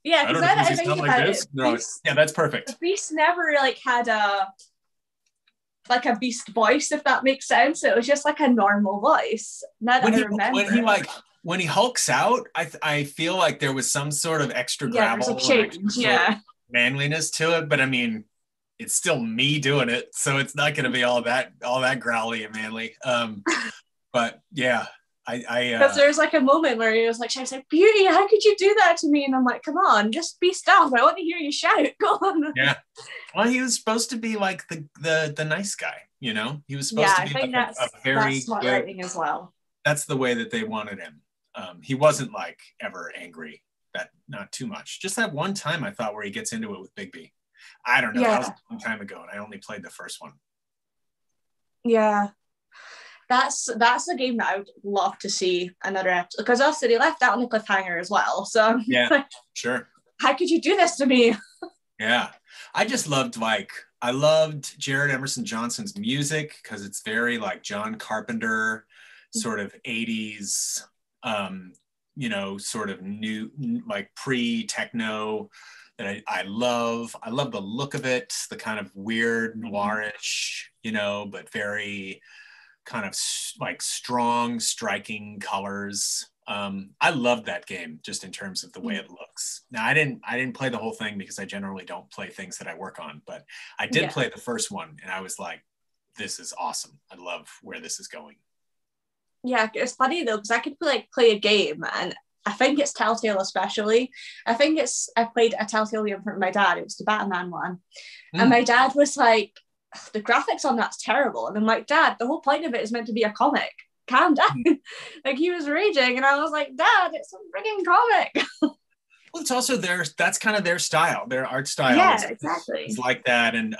Yeah, because I think about like this. Beast, yeah, that's perfect. Beast never like had a Beast voice, if that makes sense. It was just like a normal voice. Now that I remember, when he hulks out, I feel like there was some sort of extra gravel, manliness to it. But I mean, it's still me doing it, so it's not going to be all that growly and manly. But yeah. Because there's like a moment where he was like, shouts like, "Beauty, how could you do that to me?" And I'm like, "Come on, just be still. I want to hear you shout. Go on." Yeah. Well, he was supposed to be like the nice guy, He was supposed to be like a very smart writing as well. That's the way that they wanted him. He wasn't like ever angry. That not too much. Just that one time I thought where he gets into it with Big B. I don't know. Yeah. That was a long time ago, and I only played the first one. Yeah. That's a game that I would love to see another episode, because also they left that on the cliffhanger as well. So yeah, sure. How could you do this to me? Yeah, I just loved I loved Jared Emerson Johnson's music because it's very like John Carpenter, sort of 80s, sort of new, like pre-techno that I love. I love the look of it, the kind of weird noirish, but very kind of like strong, striking colors. I loved that game just in terms of the way it looks. Now I didn't play the whole thing because I generally don't play things that I work on, but I did play the first one, and I was like, this is awesome. I love where this is going. Yeah, it's funny though, because I could play a game, and I think it's Telltale especially. I played a Telltale game for my dad. It was the Batman one. And my dad was like, the graphics on that's terrible. And I'm like, Dad, the whole point of it is meant to be a comic. Calm down. Like, he was raging, and I was like, Dad, it's a freaking comic. Well, it's also that's kind of their style, their art style. Yeah, exactly. It's like that. And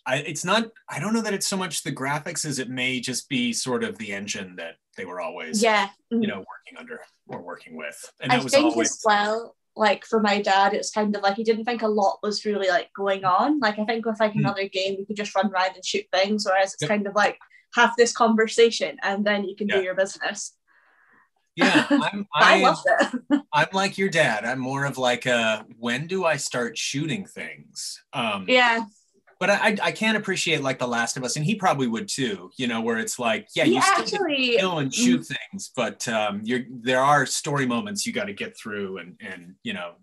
it's not, I don't know that it's so much the graphics as it may just be sort of the engine that they were always, Yeah. working under or working with. And I that was think always, as well, like for my dad, it's kind of like he didn't think a lot was really like going on. Like I think with like another game, you could just run around and shoot things, whereas it's kind of like have this conversation and then you can do your business. Yeah, I loved it. I'm like your dad. I'm more of like when do I start shooting things? Yeah. But I can appreciate like The Last of Us, and he probably would too, where it's like, yeah, He you still actually get to kill and shoot things, but there are story moments you got to get through and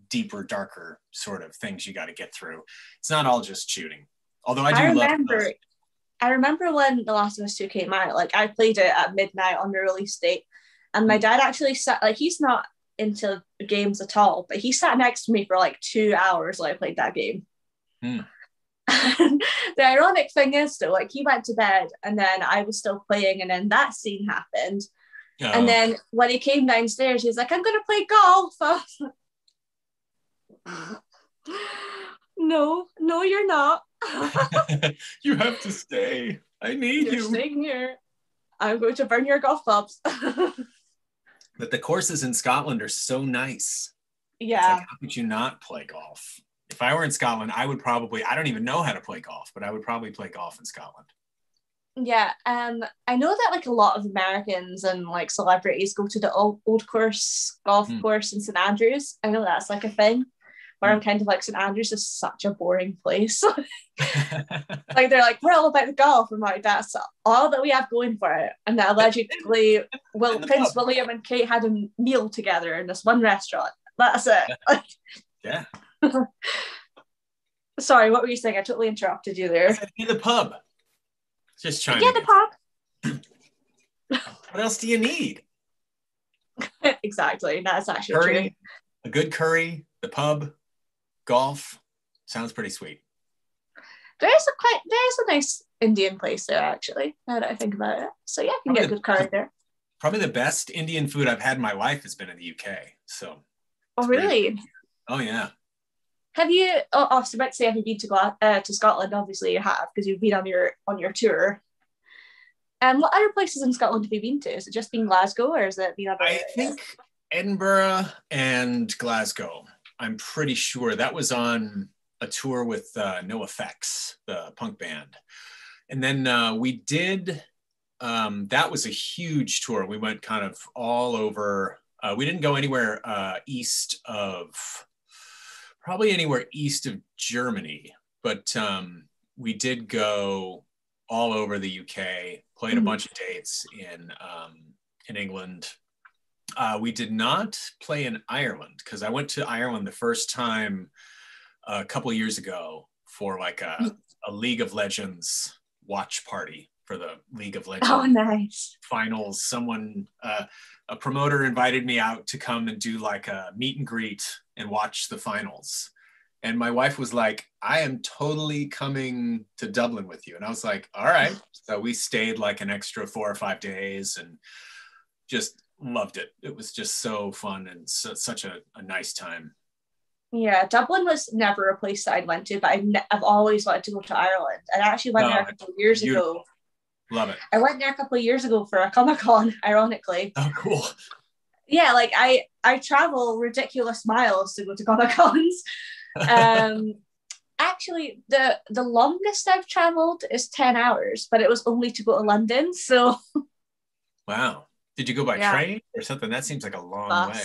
deeper, darker sort of things you got to get through. It's not all just shooting. Although I remember when The Last of Us 2 came out, like I played it at midnight on the release date, and my dad actually sat, like he's not into games at all, but he sat next to me for like 2 hours while I played that game. And the ironic thing is though, like he went to bed and then I was still playing, and then that scene happened. And then when he came downstairs, he's like, I'm gonna play golf. No, you're not. You have to stay. I need you. You're staying here. I'm going to burn your golf clubs. But the courses in Scotland are so nice. Yeah. Like, how could you not play golf? If I were in Scotland, I don't even know how to play golf, but I would probably play golf in Scotland. Yeah. I know that like a lot of Americans and like celebrities go to the old course golf course in St Andrews. I know that's like a thing. Where I'm kind of like, St Andrews is such a boring place. Like they're like, we're all about the golf. I'm like, that's all that we have going for it. And that allegedly, Prince William and Kate had a meal together in this one restaurant. That's it. Yeah. Sorry, what were you saying? I totally interrupted you there. In the pub. Just trying. Yeah, the pub. What else do you need? Exactly. That's actually curry, true. A good curry, the pub, golf. Sounds pretty sweet. There's a nice Indian place there, actually, now that I think about it. So yeah, I can get good curry there. Probably the best Indian food I've had in my life has been in the UK. So. Oh, really? Oh, yeah. Have you? Oh, I was about to say, have you been to Scotland? Obviously, you have, because you've been on your tour. And what other places in Scotland have you been to? Is it just been Glasgow, or is it been other? I think Edinburgh and Glasgow. I'm pretty sure that was on a tour with NoFX, the punk band, and then we did. That was a huge tour. We went kind of all over. We didn't go anywhere probably anywhere east of Germany, but we did go all over the UK, played a bunch of dates in England. We did not play in Ireland because I went to Ireland the first time a couple of years ago for like a League of Legends watch party for the League of Legends. Oh, nice. Finals. Someone, a promoter invited me out to come and do like a meet and greet and watch the finals. And my wife was like, I am totally coming to Dublin with you. And I was like, all right. So we stayed like an extra 4 or 5 days and just loved it. It was just so fun and such a nice time. Yeah, Dublin was never a place that I'd went to, but I've always wanted to go to Ireland. I actually went there a couple of years ago. Love it. I went there a couple of years ago for a Comic-Con, ironically. Oh, cool. Yeah, like I travel ridiculous miles to go to Comic-Cons. Actually, the longest I've traveled is 10 hours, but it was only to go to London. So, wow. Did you go by train or something? That seems like a long way.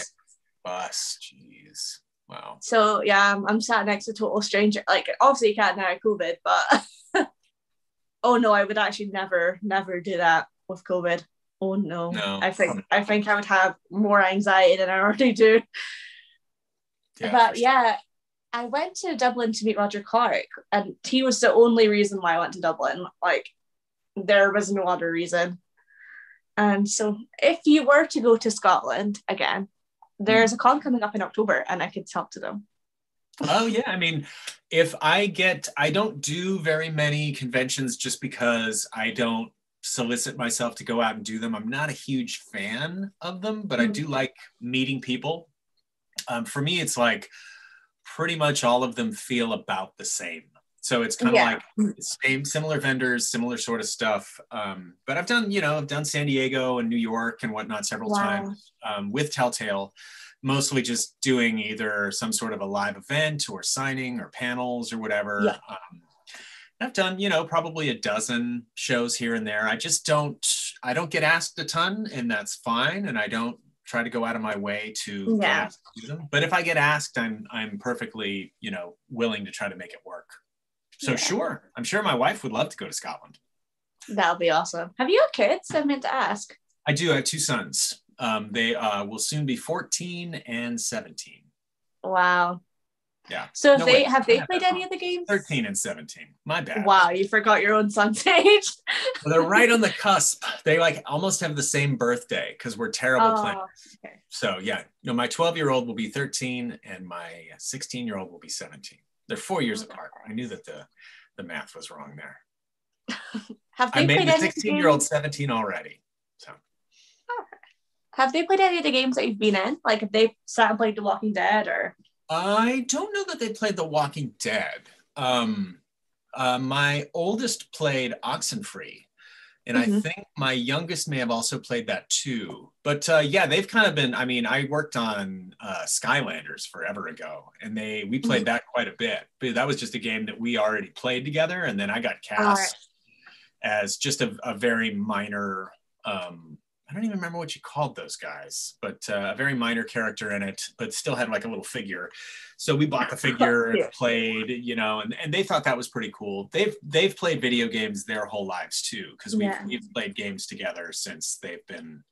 Bus, jeez. Wow. So yeah, I'm sat next to a total stranger. Like obviously you can't now COVID, but oh no, I would actually never do that with COVID. Oh no. I think I would have more anxiety than I already do. Yeah, but yeah, I went to Dublin to meet Roger Clark, and he was the only reason why I went to Dublin. Like there was no other reason. And so if you were to go to Scotland again, there's a con coming up in October and I could talk to them. Oh yeah. I mean, I don't do very many conventions just because I don't solicit myself to go out and do them. I'm not a huge fan of them, but I do like meeting people. For me, it's like pretty much all of them feel about the same. So it's kind of like similar vendors, similar sort of stuff. But I've done San Diego and New York and whatnot several times with Telltale, mostly just doing either some sort of a live event or signing or panels or whatever. Yeah. I've done, probably a dozen shows here and there. I don't get asked a ton, and that's fine. And I don't try to go out of my way to get asked to do them. But if I get asked, I'm perfectly, willing to try to make it work. So sure, I'm sure my wife would love to go to Scotland. That'll be awesome. Have you got kids? I meant to ask. I do. I have two sons. They will soon be 14 and 17. Wow. Yeah. So have they played any of the games? 13 and 17. My bad. Wow, you forgot your own son's age. Well, they're right on the cusp. They almost have the same birthday because we're terrible planners. Okay. So yeah, my 12-year-old will be 13 and my 16-year-old will be 17. They're 4 years apart. I knew that the math was wrong there. I made the 16-year-old 17 already. So. Have they played any of the games that you've been in? Like, if they sat and played The Walking Dead, or? I don't know that they played The Walking Dead. My oldest played Oxenfree, and I think my youngest may have also played that too. But they've kind of been, I worked on Skylanders forever ago, and we played that quite a bit. But that was just a game that we already played together, and then I got cast as just a very minor, I don't even remember what you called those guys, but a very minor character in it, but still had like a little figure. So we bought the figure and played, and they thought that was pretty cool. They've played video games their whole lives too, because we've played games together since they've been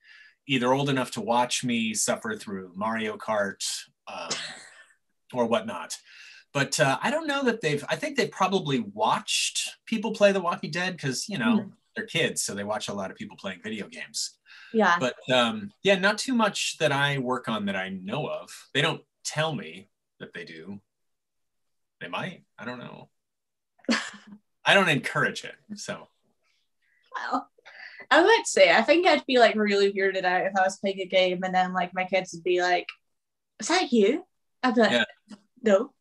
either old enough to watch me suffer through Mario Kart or whatnot. But I don't know that I think they probably watched people play The Walking Dead because, they're kids, so they watch a lot of people playing video games. Yeah. But not too much that I work on that I know of. They don't tell me that they do. They might. I don't know. I don't encourage it. So. Well, I would say, I think I'd be like really weirded out if I was playing a game and then like my kids would be like, "Is that you?" I'd be like, "No."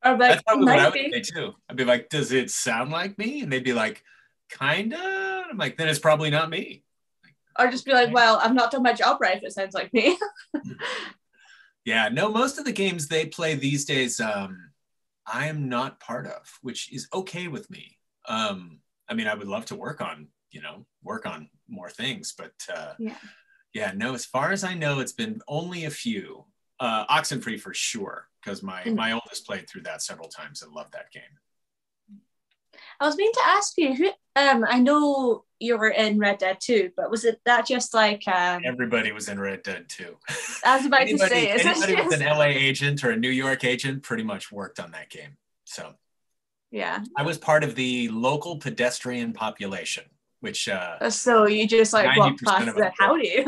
Or like, that's probably what I would say too. I'd be like, "Does it sound like me?" And they'd be like, "Kinda." I'm like, "Then it's probably not me." Or just be like, "Well, I've not done my job right if it sounds like me." Yeah, no, most of the games they play these days, I am not part of, which is okay with me. I would love to work on more things, but no, as far as I know, it's been only a few. Oxenfree for sure, because my oldest played through that several times and loved that game. I was meaning to ask you, who, I know you were in Red Dead 2, but was it that just like... Everybody was in Red Dead 2. I was about to say... Anybody with an LA agent or a New York agent pretty much worked on that game. So yeah. I was part of the local pedestrian population, which... so you just like walked past and howdy.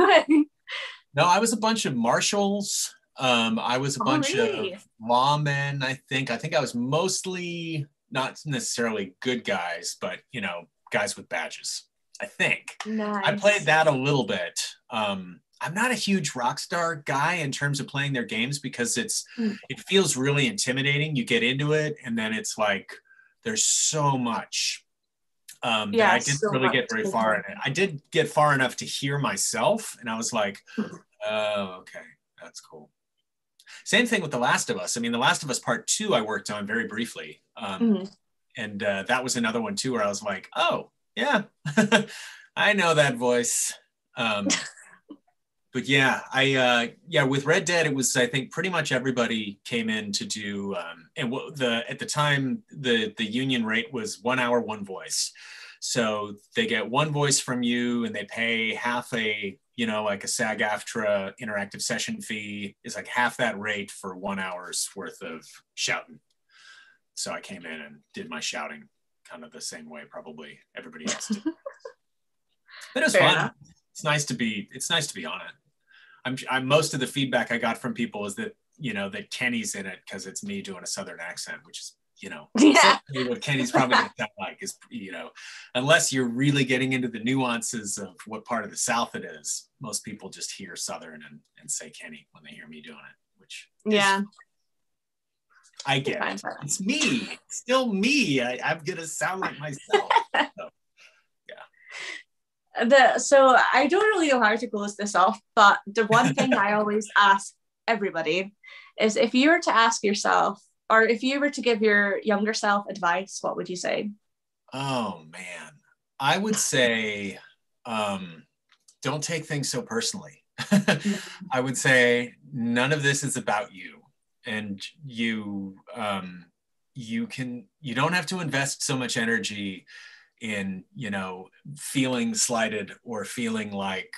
No, I was a bunch of marshals. I was a bunch of lawmen, I think. I think I was mostly... not necessarily good guys, but guys with badges, I think. Nice. I played that a little bit. I'm not a huge Rockstar guy in terms of playing their games because it feels really intimidating. You get into it and then it's like there's so much that I didn't really get very far in it. I did get far enough to hear myself and I was like, oh, okay, that's cool. Same thing with The Last of Us. The Last of Us Part 2 I worked on very briefly. And that was another one too where I was like, oh, yeah, I know that voice. But yeah, with Red Dead, it was, I think, pretty much everybody came in to do, at the time, the union rate was 1 hour, one voice. So they get one voice from you and they pay half like a SAG-AFTRA interactive session fee is like half that rate for 1 hour's worth of shouting. So I came in and did my shouting kind of the same way probably everybody else did. But it was fun. Enough. It's nice to be on it. I'm most of the feedback I got from people is that, that Kenny's in it because it's me doing a Southern accent, which is, what Kenny's probably going to sound like is, unless you're really getting into the nuances of what part of the South it is, most people just hear Southern and say Kenny when they hear me doing it, which I get it. It's me. It's still me. I'm going to sound like myself. So, yeah. So I don't really know how to close this off, but the one thing I always ask everybody is, if you were to ask yourself, or if you were to give your younger self advice, what would you say? Oh, man. I would say, don't take things so personally. I would say none of this is about you. And you don't have to invest so much energy in, feeling slighted or feeling like,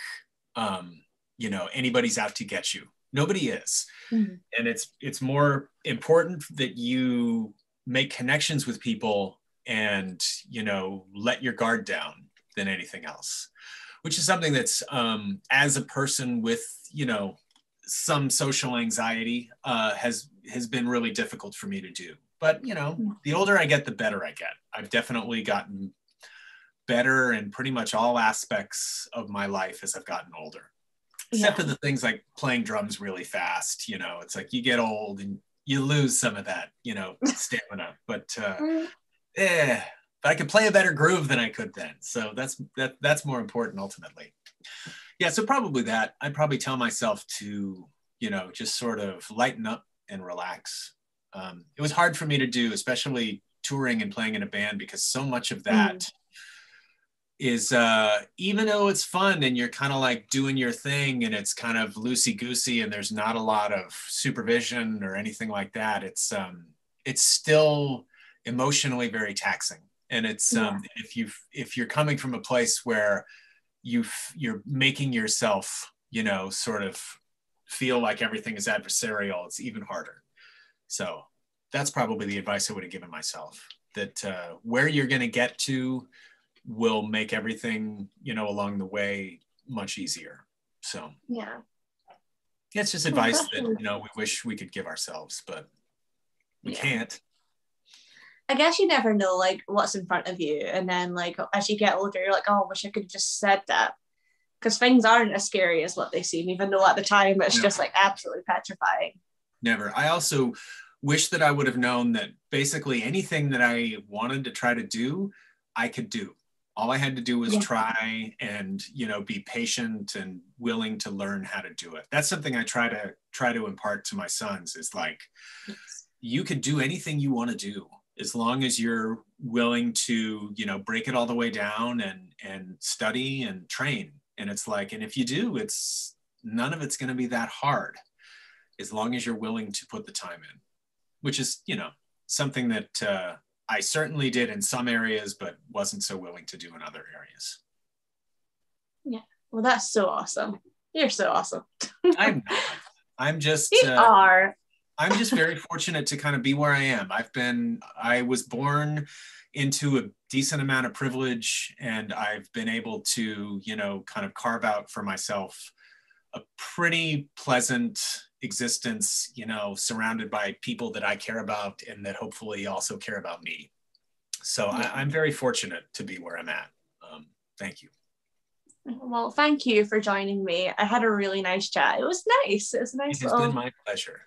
anybody's out to get you. Nobody is. Mm-hmm. And it's more important that you make connections with people and, let your guard down than anything else, which is something that's, as a person with, some social anxiety, has been really difficult for me to do. But, the older I get, the better I get. I've definitely gotten better in pretty much all aspects of my life as I've gotten older. Except for the things like playing drums really fast. It's like you get old and you lose some of that, stamina. But I could play a better groove than I could then. So that's more important ultimately. Yeah, so probably that. I'd probably tell myself to, just sort of lighten up and relax. It was hard for me to do, especially touring and playing in a band, because so much of that is, even though it's fun and you're kind of like doing your thing and it's kind of loosey-goosey and there's not a lot of supervision or anything like that, it's still emotionally very taxing. And it's, if you're coming from a place where you're making yourself, sort of feel like everything is adversarial, it's even harder. So that's probably the advice I would have given myself, that where you're going to get to will make everything, along the way much easier. So yeah, it's just advice that, we wish we could give ourselves, but we can't. I guess you never know, like, what's in front of you. And then, like, as you get older, you're like, oh, I wish I could have just said that. Because things aren't as scary as what they seem, even though at the time it's just, like, absolutely petrifying. Never. I also wish that I would have known that basically anything that I wanted to try to do, I could do. All I had to do was try and, be patient and willing to learn how to do it. That's something I try to impart to my sons, is like, you could do anything you want to do, as long as you're willing to, break it all the way down and study and train. And it's like, and if you do, none of it's going to be that hard, as long as you're willing to put the time in, which is, something that I certainly did in some areas, but wasn't so willing to do in other areas. Yeah. Well, that's so awesome. You're so awesome. I'm not. I'm just... You are. I'm just very fortunate to kind of be where I am. I was born into a decent amount of privilege, and I've been able to, kind of carve out for myself a pretty pleasant existence, surrounded by people that I care about and that hopefully also care about me. So I'm very fortunate to be where I'm at. Thank you. Well, thank you for joining me. I had a really nice chat. It was nice. It was nice. It has been my pleasure.